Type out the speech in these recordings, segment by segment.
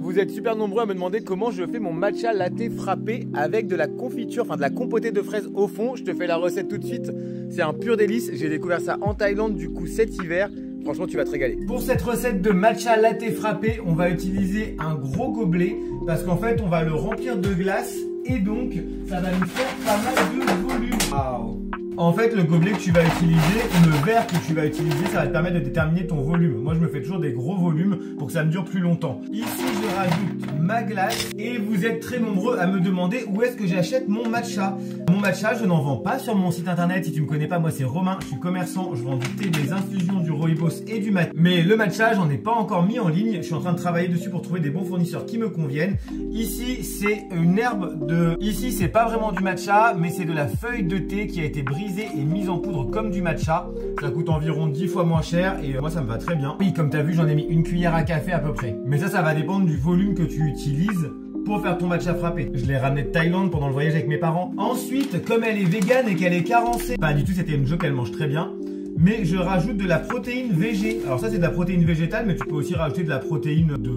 Vous êtes super nombreux à me demander comment je fais mon matcha latte frappé avec de la confiture, enfin de la compotée de fraises au fond. Je te fais la recette tout de suite. C'est un pur délice. J'ai découvert ça en Thaïlande du coup cet hiver. Franchement, tu vas te régaler. Pour cette recette de matcha latte frappé, on va utiliser un gros gobelet parce qu'en fait, on va le remplir de glace et donc ça va nous faire pas mal de volume. Wow. En fait, le gobelet que tu vas utiliser, le verre que tu vas utiliser, ça va te permettre de déterminer ton volume. Moi, je me fais toujours des gros volumes pour que ça me dure plus longtemps. Ici, je rajoute ma glace et vous êtes très nombreux à me demander où est-ce que j'achète mon matcha. Mon matcha, je n'en vends pas sur mon site internet. Si tu me connais pas, moi, c'est Romain. Je suis commerçant. Je vends du thé, des infusions, du rooibos et du matcha. Mais le matcha, j'en ai pas encore mis en ligne. Je suis en train de travailler dessus pour trouver des bons fournisseurs qui me conviennent. Ici, c'est une herbe de... Ici, c'est pas vraiment du matcha, mais c'est de la feuille de thé qui a été brisée et mise en poudre comme du matcha. Ça coûte environ 10 fois moins cher et moi ça me va très bien. Oui, comme tu as vu, j'en ai mis une cuillère à café à peu près. Mais ça va dépendre du volume que tu utilises pour faire ton matcha frappé. Je l'ai ramené de Thaïlande pendant le voyage avec mes parents. Ensuite, comme elle est végane et qu'elle est carencée, pas du tout, c'était une joke, elle mange très bien. Mais je rajoute de la protéine végé. Alors ça c'est de la protéine végétale, mais tu peux aussi rajouter de la protéine de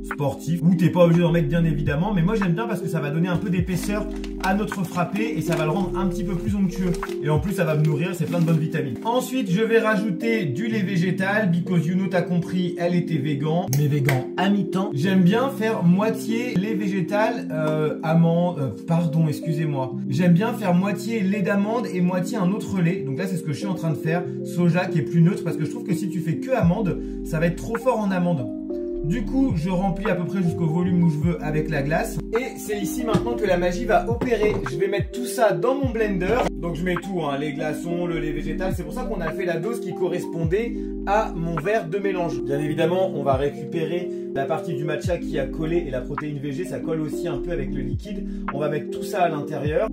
sportif ou t'es pas obligé d'en mettre bien évidemment, mais moi j'aime bien parce que ça va donner un peu d'épaisseur à notre frappé et ça va le rendre un petit peu plus onctueux et en plus ça va me nourrir, c'est plein de bonnes vitamines. Ensuite je vais rajouter du lait végétal because you know, t'as compris, elle était végan, mais végan à mi-temps. J'aime bien faire moitié lait végétal pardon, excusez-moi, j'aime bien faire moitié lait d'amande et moitié un autre lait. Donc là c'est ce que je suis en train de faire, soja qui est plus neutre parce que je trouve que si tu fais que amande, ça va être trop fort en amande. Du coup, je remplis à peu près jusqu'au volume où je veux avec la glace. Et c'est ici maintenant que la magie va opérer. Je vais mettre tout ça dans mon blender. Donc je mets tout, hein, les glaçons, le lait végétal. C'est pour ça qu'on a fait la dose qui correspondait à mon verre de mélange. Bien évidemment, on va récupérer la partie du matcha qui a collé et la protéine végé, ça colle aussi un peu avec le liquide. On va mettre tout ça à l'intérieur.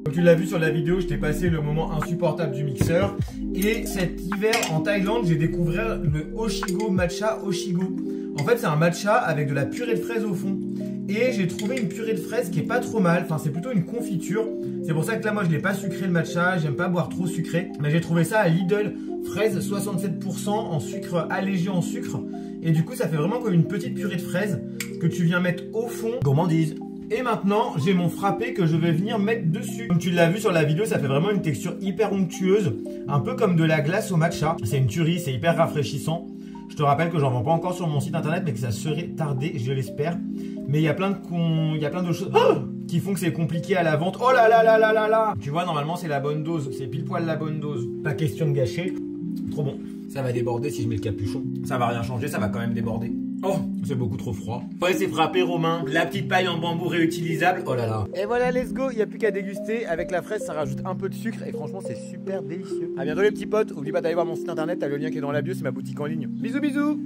Comme tu l'as vu sur la vidéo, je t'ai passé le moment insupportable du mixeur. Et cet hiver en Thaïlande, j'ai découvert le Oshigo Matcha Oshigo. En fait, c'est un matcha avec de la purée de fraises au fond. Et j'ai trouvé une purée de fraises qui est pas trop mal. Enfin, c'est plutôt une confiture. C'est pour ça que là, moi, je l'ai pas sucré le matcha. J'aime pas boire trop sucré. Mais j'ai trouvé ça à Lidl. Fraise 67% en sucre allégé en sucre. Et du coup, ça fait vraiment comme une petite purée de fraises que tu viens mettre au fond. Gourmandise. Et maintenant, j'ai mon frappé que je vais venir mettre dessus. Comme tu l'as vu sur la vidéo, ça fait vraiment une texture hyper onctueuse. Un peu comme de la glace au matcha. C'est une tuerie, c'est hyper rafraîchissant. Je te rappelle que j'en vends pas encore sur mon site internet, mais que ça serait tardé, je l'espère. Mais il y a plein de choses qui font que c'est compliqué à la vente. Oh là là là là là là! Tu vois, normalement, c'est la bonne dose. C'est pile poil la bonne dose. Pas question de gâcher. Trop bon. Ça va déborder si je mets le capuchon. Ça va rien changer, ça va quand même déborder. Oh, c'est beaucoup trop froid. Ouais, c'est frappé, Romain. La petite paille en bambou réutilisable. Oh là là. Et voilà, let's go. Il n'y a plus qu'à déguster. Avec la fraise, ça rajoute un peu de sucre. Et franchement, c'est super délicieux. À bientôt, les petits potes. N'oublie pas d'aller voir mon site internet. T'as le lien qui est dans la bio. C'est ma boutique en ligne. Bisous, bisous.